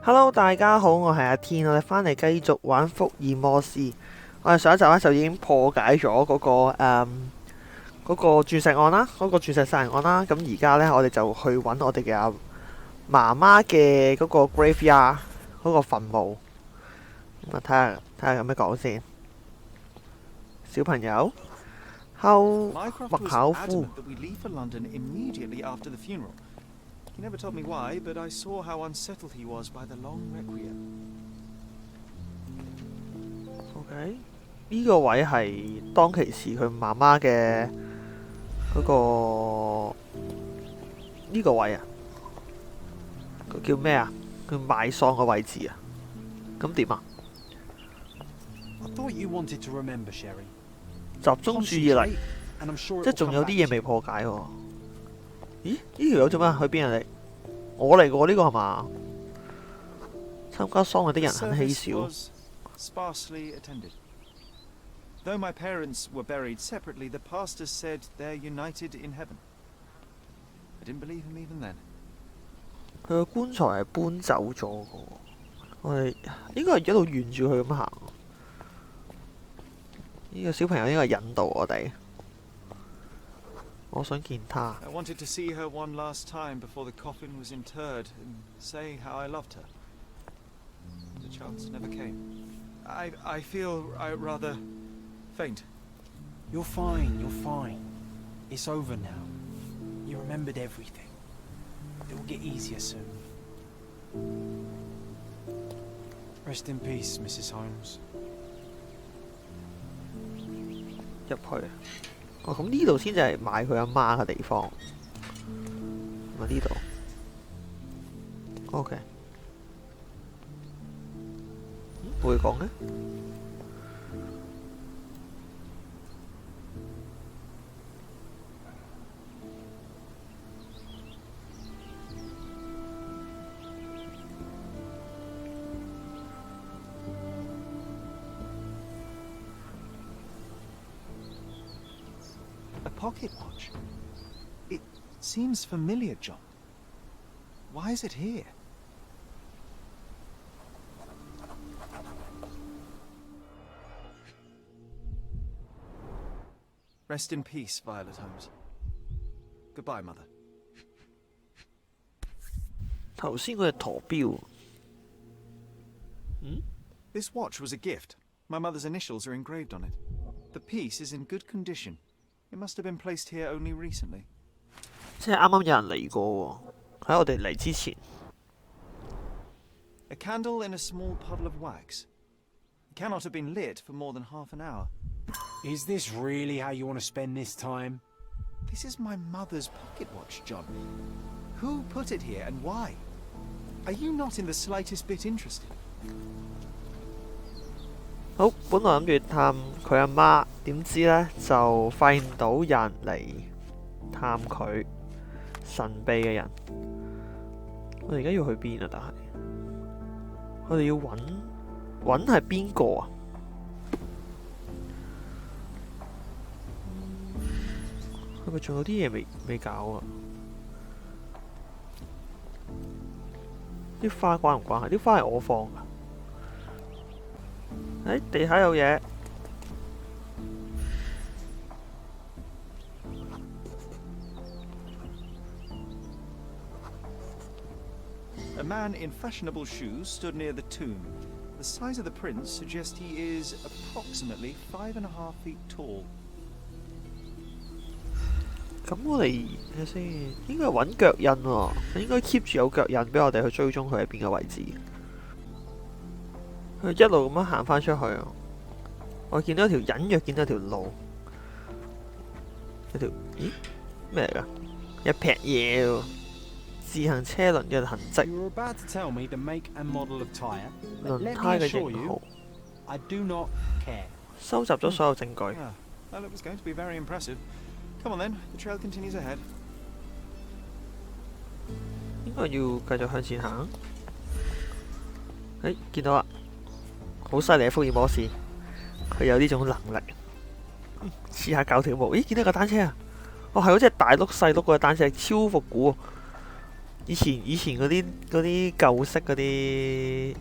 Hello， 大家好，我係阿天，我哋翻嚟繼續玩福爾摩斯。我哋上一集咧就已經破解咗嗰個鑽石案啦，嗰個鑽石殺人案啦。咁而家咧，我哋就去揾我哋嘅阿媽媽嘅嗰個 graveyard 嗰個墳墓。咁啊，睇下有咩講先。小朋友，後麥考夫。He never told me why, but I saw how unsettled he was by the long requiem. OK， 呢個位係當其時佢媽媽嘅嗰個呢個位啊，佢叫咩啊？佢埋葬嘅位置啊。咁點啊？ I thought you wanted to remember, Sherry. 集中注意力，即係仲有啲嘢未破解喎。咦？呢條友做咩？去邊啊你？我嚟過呢個係嘛？參加喪禮的人很稀少。Sparsely attended. Though my parents were buried separately, the pastor said they're united in heaven. I didn't believe him even then. 佢個棺材係搬走咗嘅喎，我哋應該係一路沿住佢咁行。呢個小朋友應該係引導我哋。我想見他。I wanted to see her one last time before the coffin was interred and say how I loved her. The chance never came. I feel rather faint. You're fine, you're fine. It's over now. You remembered everything. It will get easier soon. Rest in peace, Mrs. Holmes. 入去。哦，咁呢度先至係買佢阿媽嘅地方。咁啊呢度。OK。會講嘅。A pocket watch. It seems familiar, John. Why is it here? Rest in peace, Violet Holmes. Goodbye, Mother. 頭先嗰隻陀錶。This watch was a gift. My mother's initials are engraved on it. The piece is in good condition. It must have been placed here only recently. 即係啱啱有人嚟過喎，喺我哋嚟之前。A candle in a small puddle of wax. It cannot have been lit for more than half an hour. Is this really how you want to spend this time? This is my mother's pocket watch, John. Who put it here and why? Are you not in the slightest bit interested? 好，本來諗住探佢阿媽，點知呢就發現到有人嚟探佢，神秘嘅人。我哋而家要去邊啊？但係我哋要揾係邊個啊？係咪仲有啲嘢未搞啊？啲花關唔關係？啲花係我放㗎。喺地下有嘢。A man in fashionable shoes stood near the tomb. The size of the prints suggest he is approximately 5.5 feet tall. 咁我哋睇下先，應該係揾腳印喎，應該 keep 住有腳印俾我哋去追蹤佢喺邊個位置。佢一路咁樣行翻出去，我見到條隱約見到條路，有條咦咩嚟㗎？一撇嘢喎，自行車輪嘅痕跡， You were about to tell me the make and model of tyre, but 輪 let 胎 me 嘅 assure 型號 you,，I do not care. 收集咗所有證據。 Ah, well, it was going to be very impressive. Come on then, the trail continues ahead. 應該要繼續向前行。見到啦，好犀利嘅福爾摩斯，佢有呢種能力。試下搞條毛，咦，見到個單車啊！哦，係嗰隻大碌細碌嗰個單車，超復古。以前嗰啲舊式嗰啲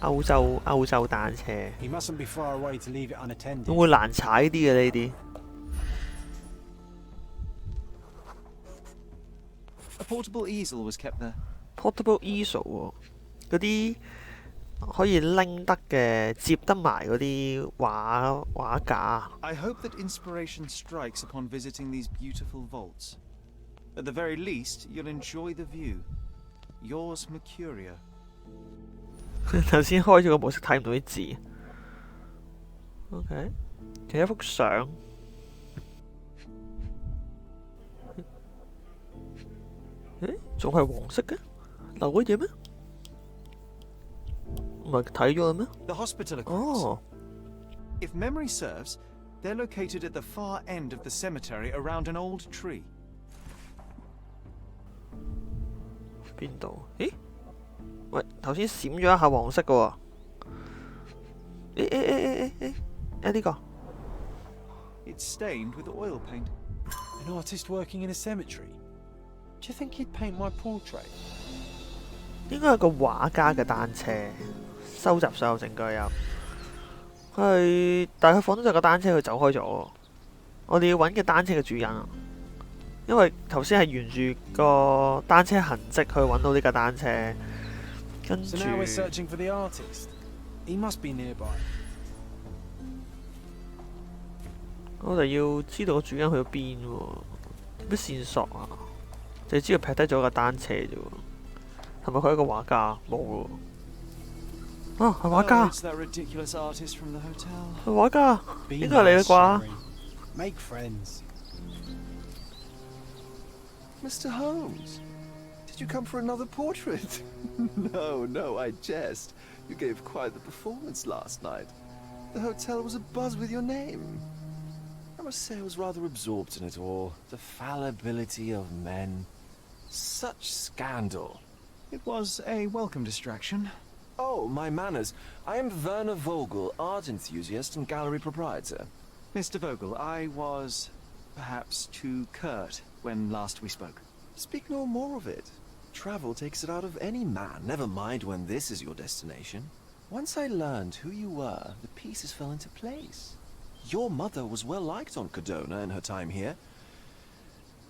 歐洲單車， He mustn't be far away to leave it unattended. 會難踩啲嘅呢啲。A portable easel was kept there. Portable easel 喎，嗰啲可以拎得嘅，接得埋嗰啲畫架。 I hope that inspiration strikes upon visiting these beautiful vaults. At the very least, you'll enjoy the view. Yours, Mercuria. 頭先開咗個模式睇唔到啲字。OK， 有一幅相。誒，仲係黃色嘅，留咗嘢咩？唔係睇咗啦咩？ The hospital accounts. 哦， If memory serves, they're located at the far end of the cemetery around an old tree. 邊度？咦？喂，頭先閃咗一下黃色嘅喎。呢個 It's stained with oil paint. An artist working in a cemetery. Do you think he'd paint my portrait? 應該係個畫家嘅單車，收集所有證據有。但係佢放咗隻個單車，佢走開咗。我哋要揾嘅單車嘅主人啊，因為頭先係沿住個單車痕跡去揾到呢架單車，跟住 So now we're searching for the artist. He must be nearby. 我哋要知道個主人去咗邊喎？咩線索啊？就知道劈低咗架單車啫喎。係咪佢係一個畫家？冇喎。啊，係畫家。 It's that ridiculous artist from the hotel. 係畫家， Be 應該係你啦 nice, 啩？ Sherry. Make friends. Mr. Holmes, did you come for another portrait? No, I jest. You gave quite the performance last night. The hotel was abuzz with your name. I must say I was rather absorbed in it all. The fallibility of men. Such scandal. It was a welcome distraction. Oh, my manners. I am Werner Vogel, art enthusiast and gallery proprietor. Mr. Vogel, I was perhaps too curt when last we spoke. Speak no more of it. Travel takes it out of any man, never mind when this is your destination. Once I learned who you were, the pieces fell into place. Your mother was well liked on Codona in her time here.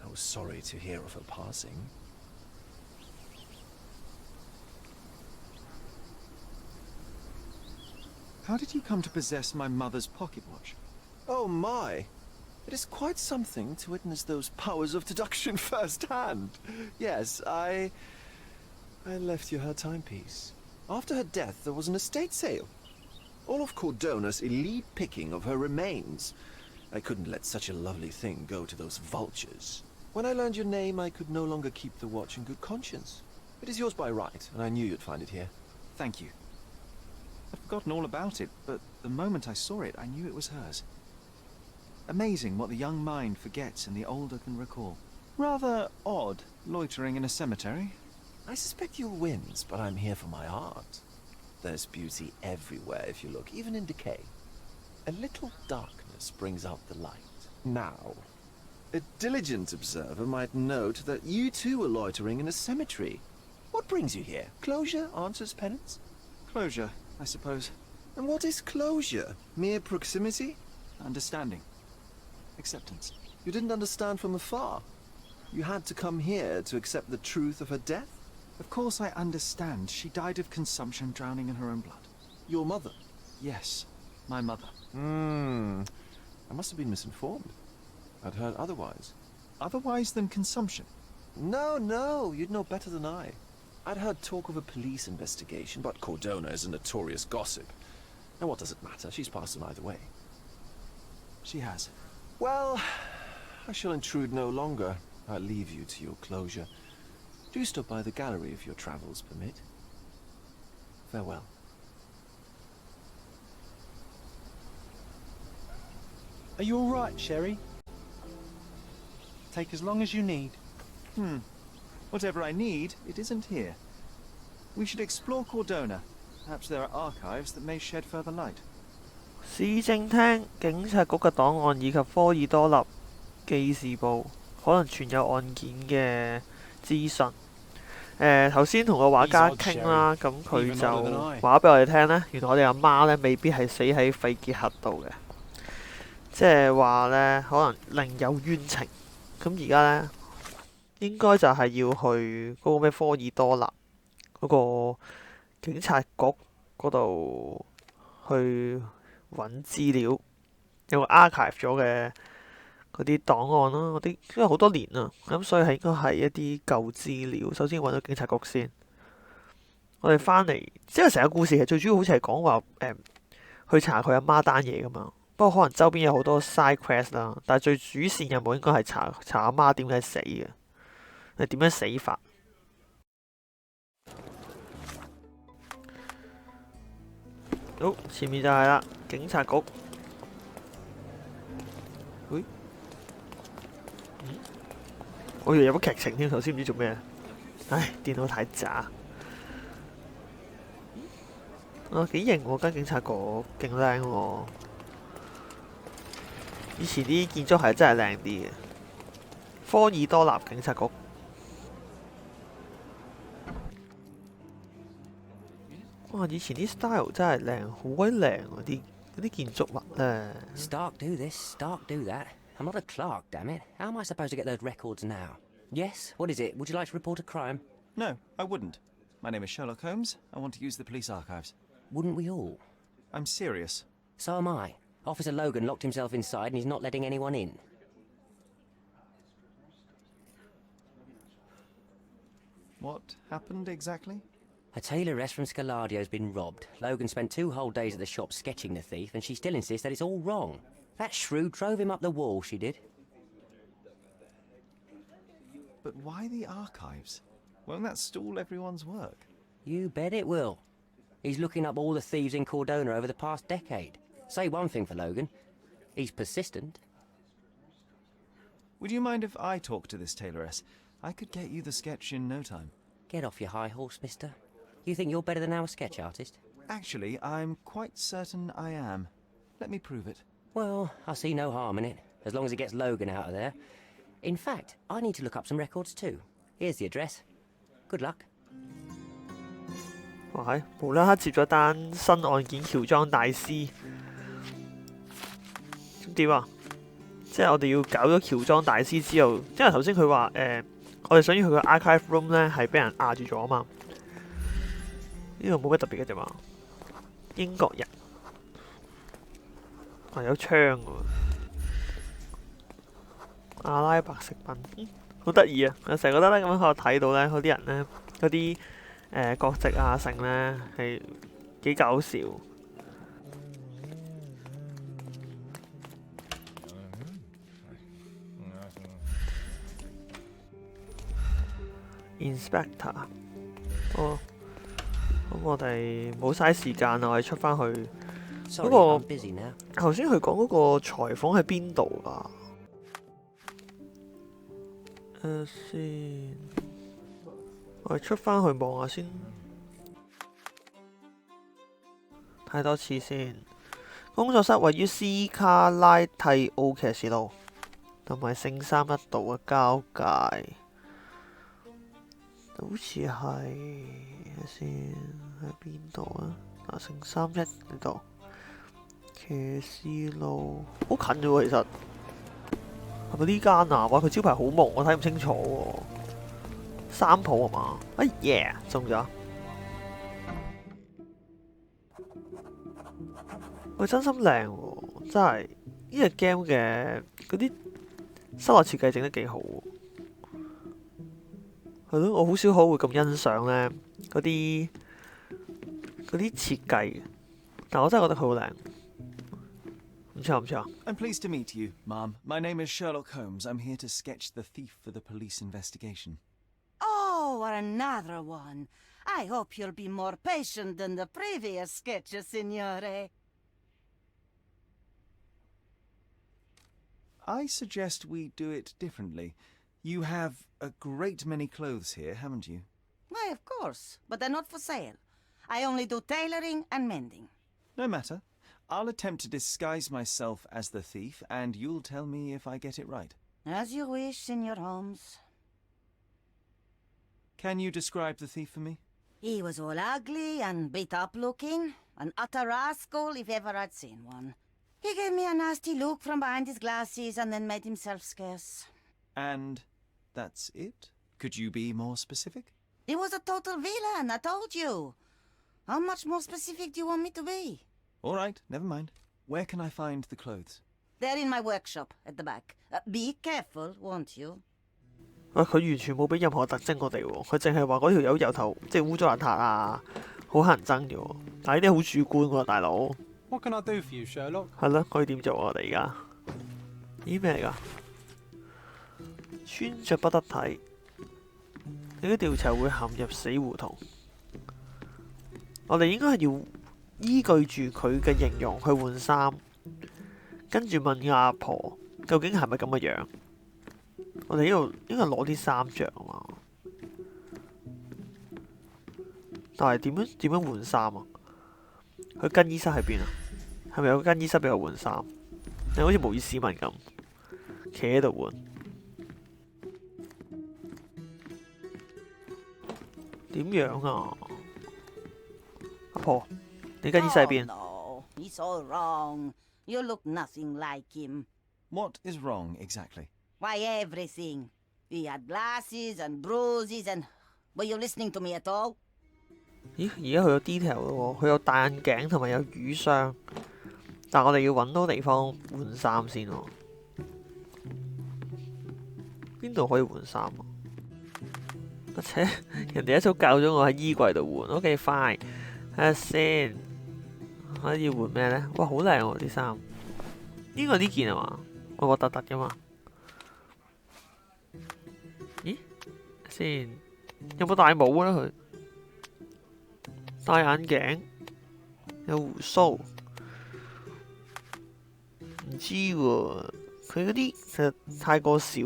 I was sorry to hear of her passing. How did you come to possess my mother's pocket watch? Oh my! It is quite something to witness those powers of deduction firsthand. Yes, I left you her timepiece. After her death, there was an estate sale. All of Cordona's elite picking of her remains. I couldn't let such a lovely thing go to those vultures. When I learned your name, I could no longer keep the watch in good conscience. It is yours by right, and I knew you'd find it here. Thank you. I'd forgotten all about it, but the moment I saw it, I knew it was hers. Amazing what the young mind forgets and the older can recall. Rather odd, loitering in a cemetery. I suspect you'll win, but I'm here for my art. There's beauty everywhere if you look, even in decay. A little darkness brings out the light. Now, a diligent observer might note that you too were loitering in a cemetery. What brings you here? Closure answers penance? Closure, I suppose. And what is closure? Mere proximity? Understanding. Acceptance. You didn't understand from afar. You had to come here to accept the truth of her death? Of course I understand. She died of consumption, drowning in her own blood. Your mother? Yes, my mother. I must have been misinformed. I'd heard otherwise. Otherwise than consumption? No, you'd know better than I. I'd heard talk of a police investigation, but Cordona is a notorious gossip. And what does it matter? She's passed on either way. She has. Well, I shall intrude no longer. I'll leave you to your closure. Do stop by the gallery if your travels permit. Farewell. Are you all right, Sherry? Take as long as you need. Whatever I need, it isn't here. We should explore Cordona. Perhaps there are archives that may shed further light. 市政廳、警察局嘅檔案以及科爾多納記事簿可能存有案件嘅資訊。頭先同個畫家傾啦，咁佢就話俾我哋聽咧，原來我哋阿媽咧未必係死喺肺結核度嘅，即係話咧可能另有冤情。咁而家咧應該就係要去嗰個咩科爾多納嗰個警察局嗰度去揾資料，有個 archive 咗嘅嗰啲檔案啦，嗰啲因為好多年啦，咁所以係應該係一啲舊資料。首先揾到警察局先，我哋翻嚟，即係成個故事其實最主要好似係講話去查佢阿媽單嘢噶嘛。不過可能周邊有好多 side quest 啦，但係最主線任務應該係查阿媽點解死嘅，係點樣死法。好，前面就係啦，警察局。喂，我以為有乜劇情添，頭先唔知做咩。唉，電腦太渣。幾型喎，間警察局勁靚喎。以前啲建築係真係靚啲嘅。科爾多納警察局。哇！以前啲 style 真係靚，好鬼靚喎啲建築物咧。Stark do this, Stark do that. I'm not a clerk, damn it. How am I supposed to get those records now? Yes, what is it? Would you like to report a crime? No, I wouldn't. My name is Sherlock Holmes. I want to use the police archives. Wouldn't we all? I'm serious. So am I. Officer Logan locked himself inside and he's not letting anyone in. What happened exactly? A tailoress from Scaladio's been robbed. Logan spent 2 whole days at the shop sketching the thief, and she still insists that it's all wrong. That shrew drove him up the wall, she did. But why the archives? Won't that stall everyone's work? You bet it will. He's looking up all the thieves in Cordona over the past decade. Say one thing for Logan. He's persistent. Would you mind if I talk to this tailoress? I could get you the sketch in no time. Get off your high horse, mister. You think you're better than our sketch artist? Actually, I'm quite certain I am. Let me prove it. Well, I see no harm in it, as long as it gets Logan out of there. In fact, I need to look up some records too. Here's the address. Good luck. 哇係，無啦啦接咗單新案件喬裝大師，咁點啊？即係我哋要搞咗喬裝大師之後，因為頭先佢話我哋想要佢個 archive room 咧係俾人壓住咗啊嘛。呢度冇乜特別嘅啫嘛。英國人有槍喎，阿拉伯食品，好得意啊！我成日覺得咧咁樣喺度睇到咧，嗰啲人咧，嗰啲國籍啊性咧係幾搞笑。Inspector， 哦，咁我哋冇嘥時間啦，我哋出翻去。嗰個頭先佢講嗰個裁縫喺邊度啊？先，我哋出翻去望下先，睇多次先。工作室位於斯卡拉蒂奧騎士路同埋聖三一道嘅交界，好似係先喺邊度啊？嗱，聖三一呢度。騎士路好近啫喎，其實係咪呢間啊？哇，佢招牌好朦，我睇唔清楚喎。三鋪係嘛？哎耶，中咗！喂，真心靚喎，真係呢隻 game 嘅嗰啲室內設計整得幾好喎。係咯，我好少可會咁欣賞咧嗰啲設計嘅，但我真係覺得佢好靚。I'm pleased to meet you, Ma'am. My name is Sherlock Holmes. I'm here to sketch the thief for the police investigation. Oh, another one. I hope you'll be more patient than the previous sketches, Signore. I suggest we do it differently. You have a great many clothes here, haven't you? Why, of course, but they're not for sale. I only do tailoring and mending. No matter. I'll attempt to disguise myself as the thief, and you'll tell me if I get it right. As you wish, Signor Holmes. Can you describe the thief for me? He was all ugly and beat up looking, an utter rascal if ever I'd seen one. He gave me a nasty look from behind his glasses and then made himself scarce. And that's it? Could you be more specific? He was a total villain, I told you. How much more specific do you want me to be? All right, never mind. Where can I find the clothes? They're in my workshop at the back. Be careful, won't you? 喂，佢完全冇俾任何特徵我哋喎，佢淨係話嗰條友由頭即係污糟邋遢啊，好乞人憎嘅喎。但係呢啲好主觀喎，大佬。What can I do for you, Sherlock? 係咯，可以點做啊？我哋而家咦咩嚟㗎？穿着不得體，你嘅調查會陷入死胡同。我哋應該係要依據住佢嘅形容去換衫，跟住問阿婆究竟係咪咁嘅樣？我哋呢度應該攞啲衫着啊嘛。但係點樣換衫啊？佢更衣室喺邊啊？係咪有個更衣室俾我換衫？你好似模擬市民咁，企喺度換。點樣啊？阿婆，你更衣室喺邊？ Oh, no, it's all wrong. You look nothing like him. What is wrong exactly? Why, everything. He had glasses and bruises and... Were you listening to me at all? 咦，而家佢有 detail 咯喎，佢有戴眼鏡同埋有瘀傷，但係我哋要揾到地方換衫先喎。邊度可以換衫啊？而且人哋一早教咗我喺衣櫃度換。OK fine，睇下先，可以換咩呢？哇，好靚喎啲衫。呢件係嘛？核核突突噶嘛？咦？先有冇戴帽咧佢？戴眼鏡，有胡鬚，唔知喎。佢嗰啲其實太過少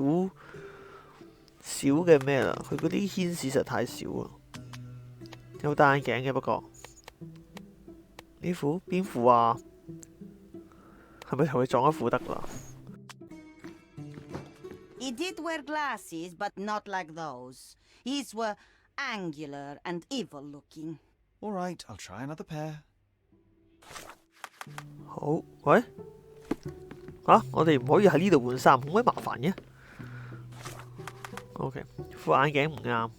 嘅咩啦，佢嗰啲牽絲實在太少啦。有戴眼鏡嘅不過，呢副邊副啊？係咪同佢撞一副得啦？ He did wear glasses, but not like those. His were angular and evil-looking. All right, I'll try another pair. 好，喂，我哋唔可以喺呢度換衫，好鬼麻煩嘅。OK， 副眼鏡唔啱，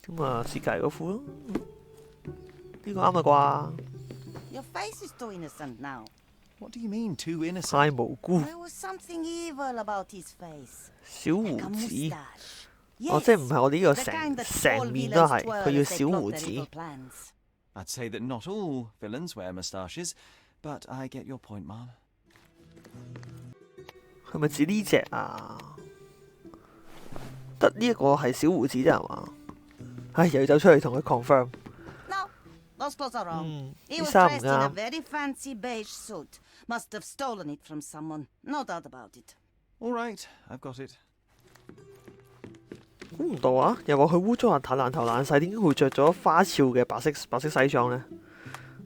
咁啊試隔離嗰副咯。呢個啱啦啩？ Your face is too innocent now. What do you mean, too innocent? 太無辜。 There was something evil about his face. 小胡 Like a 子， moustache. 哦，即係唔係我哋呢個 The kind that 成 all 面都 villains 係， twirl 佢要 as they 小 plot 胡 their 子。 evil plans. I'd say that not all villains wear moustaches, but I get your point, Mom. 係咪指呢隻啊？得呢一個係小胡子啫係嘛？唉，又要走出去同佢 confirm。 No, those clothes are wrong. He 啲 was 衫唔 dressed in a 啱。 very fancy beige suit. Must have stolen it from someone. No doubt about it. All right, I've got it. 估唔到啊！又話佢污糟邋遢爛頭爛勢，點解會着咗花俏嘅白色西裝呢？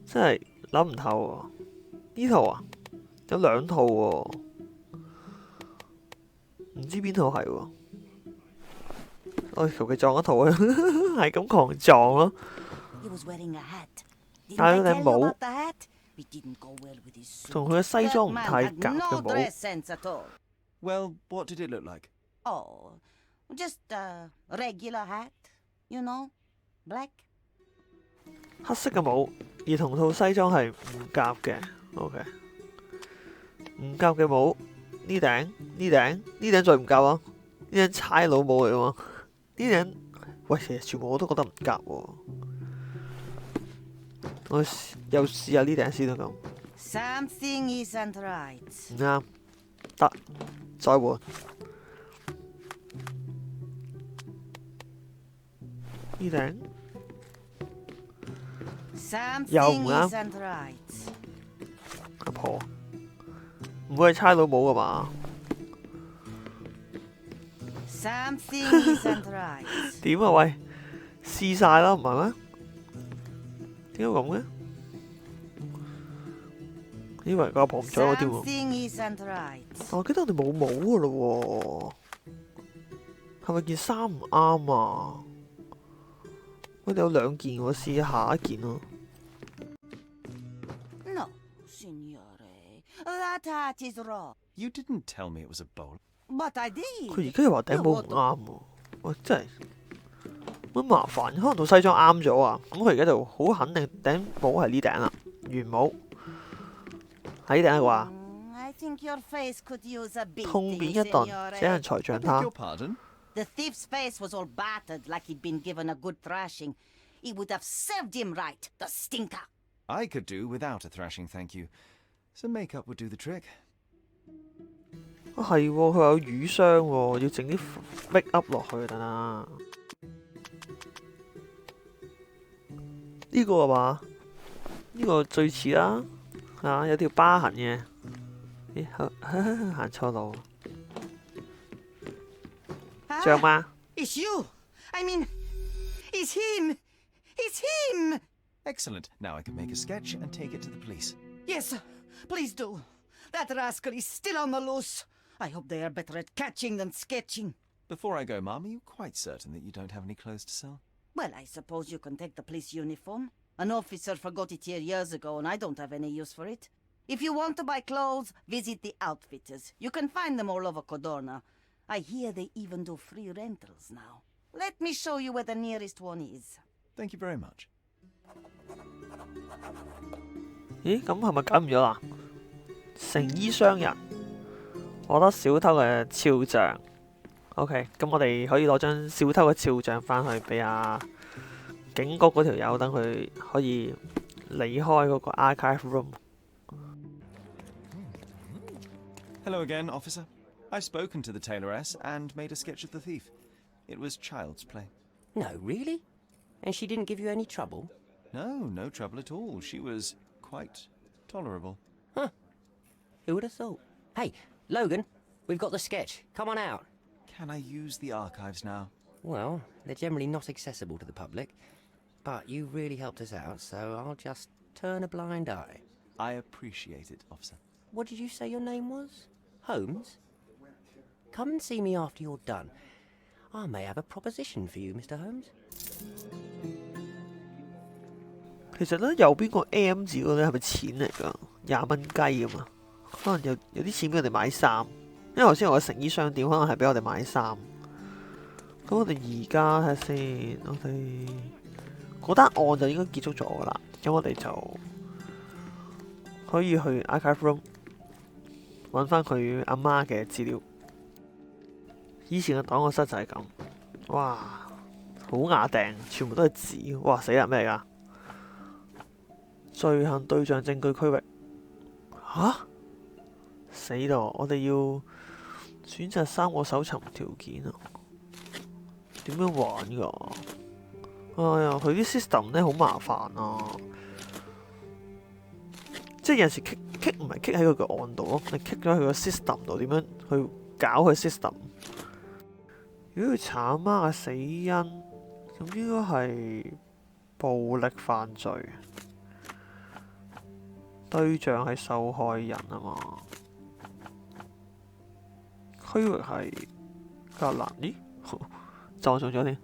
真係諗唔透喎。呢套啊，有兩套喎，唔知邊套係喎。我求其撞一套啊，係咁狂撞咯。 He was wearing a hat. Didn't 戴 I 咗 tell 頂 you 帽， about the hat? It didn't go well with his suit. 同佢嘅西裝唔 That 太 man 夾 had 嘅 no 帽。 dress sense at all. Well, what did it look like? Oh, just a regular hat, you know, black. 黑色嘅帽，而同套西裝係唔夾嘅。OK， 唔夾嘅帽，呢頂最唔夾啊！呢頂差佬帽嚟喎，呢頂喂，其實全部我都覺得唔夾喎。我又試下呢頂先啦咁， Something isn't right. 唔啱，得再換。呢頂 Something ma'am. isn't right. 阿婆唔會係差佬帽噶嘛？ Something isn't right. 點啊喂，試晒啦，唔係咩？點解咁嘅？以為個阿婆唔睬我添喎。 Something isn't right. 我記得我哋冇帽噶咯喎。係咪件衫唔啱啊？我哋有2件喎，試下一件咯。 No, signore. That hat is wrong. You didn't tell me it was a bowl. But I did. 佢而家又話頂帽唔啱喎，喂，真係乜麻煩？可能套西裝啱咗啊！咁佢而家就好肯定頂帽係呢頂啦，圓帽係呢頂嘅話， I think your face could use a 痛 beating, 扁一頓，這人 signore. 才像 Beg 他 your。pardon? The thief's face was all battered like he'd been given a good thrashing. It would have served him right, the stinker. I could do without a thrashing, thank you. Some makeup would do the trick. 啊係喎，佢有瘀傷喎，要整啲 make up 落去等等。呢個係嘛？呢個最似啦，啊有條疤痕嘅。咦，行錯路，像嗎？ It's you. I mean, it's him. It's him. Excellent. Now I can make a sketch and take it to the police. Yes, please do. That rascal is still on the loose. I hope they are better at catching than sketching. Before I go, Mum, are you quite certain that you don't have any clothes to sell? Well, I suppose you can take the police uniform. An officer forgot it here years ago, and I don't have any use for it. If you want to buy clothes, visit the outfitters. You can find them all over Codorna. I hear they even do free rentals now. Let me show you where the nearest one is. Thank you very much. 咦，咁係咪揀唔咗啦？成衣商人獲得小偷嘅肖像。OK， 咁我哋可以攞張小偷嘅肖像翻去俾警局嗰條友，等佢可以離開嗰個 archive room。 Hello again, officer. I've spoken to the tailoress and made a sketch of the thief. It was child's play. No, really? And she didn't give you any trouble? No, no trouble at all. She was quite tolerable. Huh. Who would have thought? Hey, Logan, we've got the sketch. Come on out. Can I use the archives now? Well, they're generally not accessible to the public, but you really helped us out, so I'll just turn a blind eye. I appreciate it, officer. What did you say your name was? Holmes? Come and see me after you're done. I may have a proposition for you, Mr. Holmes. 其實咧，右邊個 M 字嗰啲係咪錢嚟㗎？20蚊雞咁啊，可能有啲錢俾我哋買衫。因為頭先我嘅成衣商店可能係俾我哋買衫。咁我哋而家睇下先，我哋嗰單案就應該結束咗㗎啦。咁我哋就可以去 archive room 揾翻佢阿媽嘅資料。以前嘅檔案室就係咁，哇，好雅定，全部都係紙，哇死啦咩嚟㗎？罪行對象證據區域，死咯！我哋要選擇3個搜尋條件啊，點樣玩㗎？哎呀，佢啲 system 咧好麻煩啊！即係有陣時 kick 唔係 kick 喺佢個案度咯，你 kick 咗佢個 system 度，點樣去搞佢 system？ 如果佢查阿媽嘅死因，咁應該係暴力犯罪，對象係受害人啊嘛。區域係格蘭，咦？撞中咗添。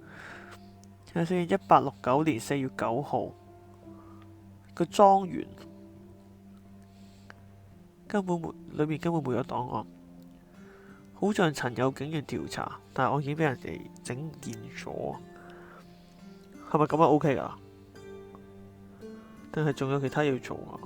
睇下先，1869年4月9號個莊園根本沒，裏面根本沒有檔案。好像曾有警員調查，但係案件俾人哋整唔見咗，係咪咁樣 OK 㗎？定係仲有其他要做啊？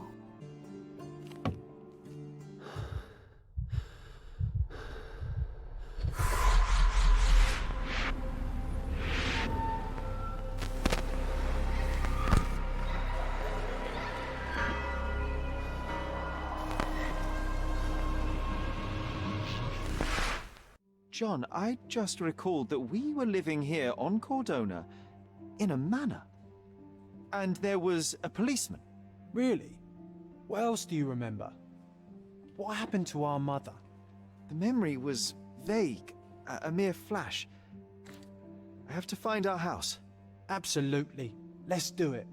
John, I just recalled that we were living here on Cordona in a manor. And there was a policeman. Really? What else do you remember? What happened to our mother? The memory was vague, a mere flash. I have to find our house. Absolutely. Let's do it.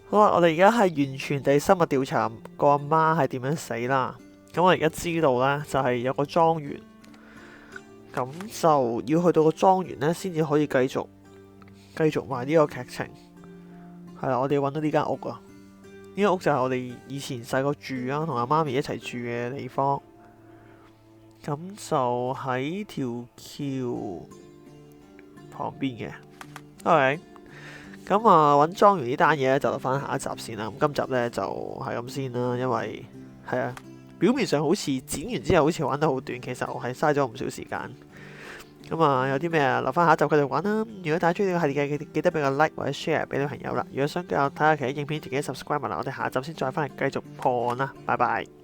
好啦，我哋而家係完全地深入調查個阿媽係點樣死啦。咁我而家知道咧，就係有個莊園，咁就要去到個莊園呢，先至可以繼續埋呢個劇情。係啦，我哋揾到呢間屋啊！呢間屋就係我哋以前細個住啊，同阿媽咪一齊住嘅地方。咁就喺條橋旁邊嘅。OK，咁揾莊園呢單嘢咧就留翻下一集先啦。咁今集呢，就係咁先啦，因為係啊，表面上好似剪完之後好似玩得好短，其實我係嘥咗唔少時間。咁有啲咩留翻下一集繼續玩啦。如果大家中意呢個系列嘅，記得俾個 like 或者 share 俾女朋友啦。如果想繼續睇下其他影片，自己 subscribe 啦。我哋下集先再翻嚟繼續破案啦。拜拜。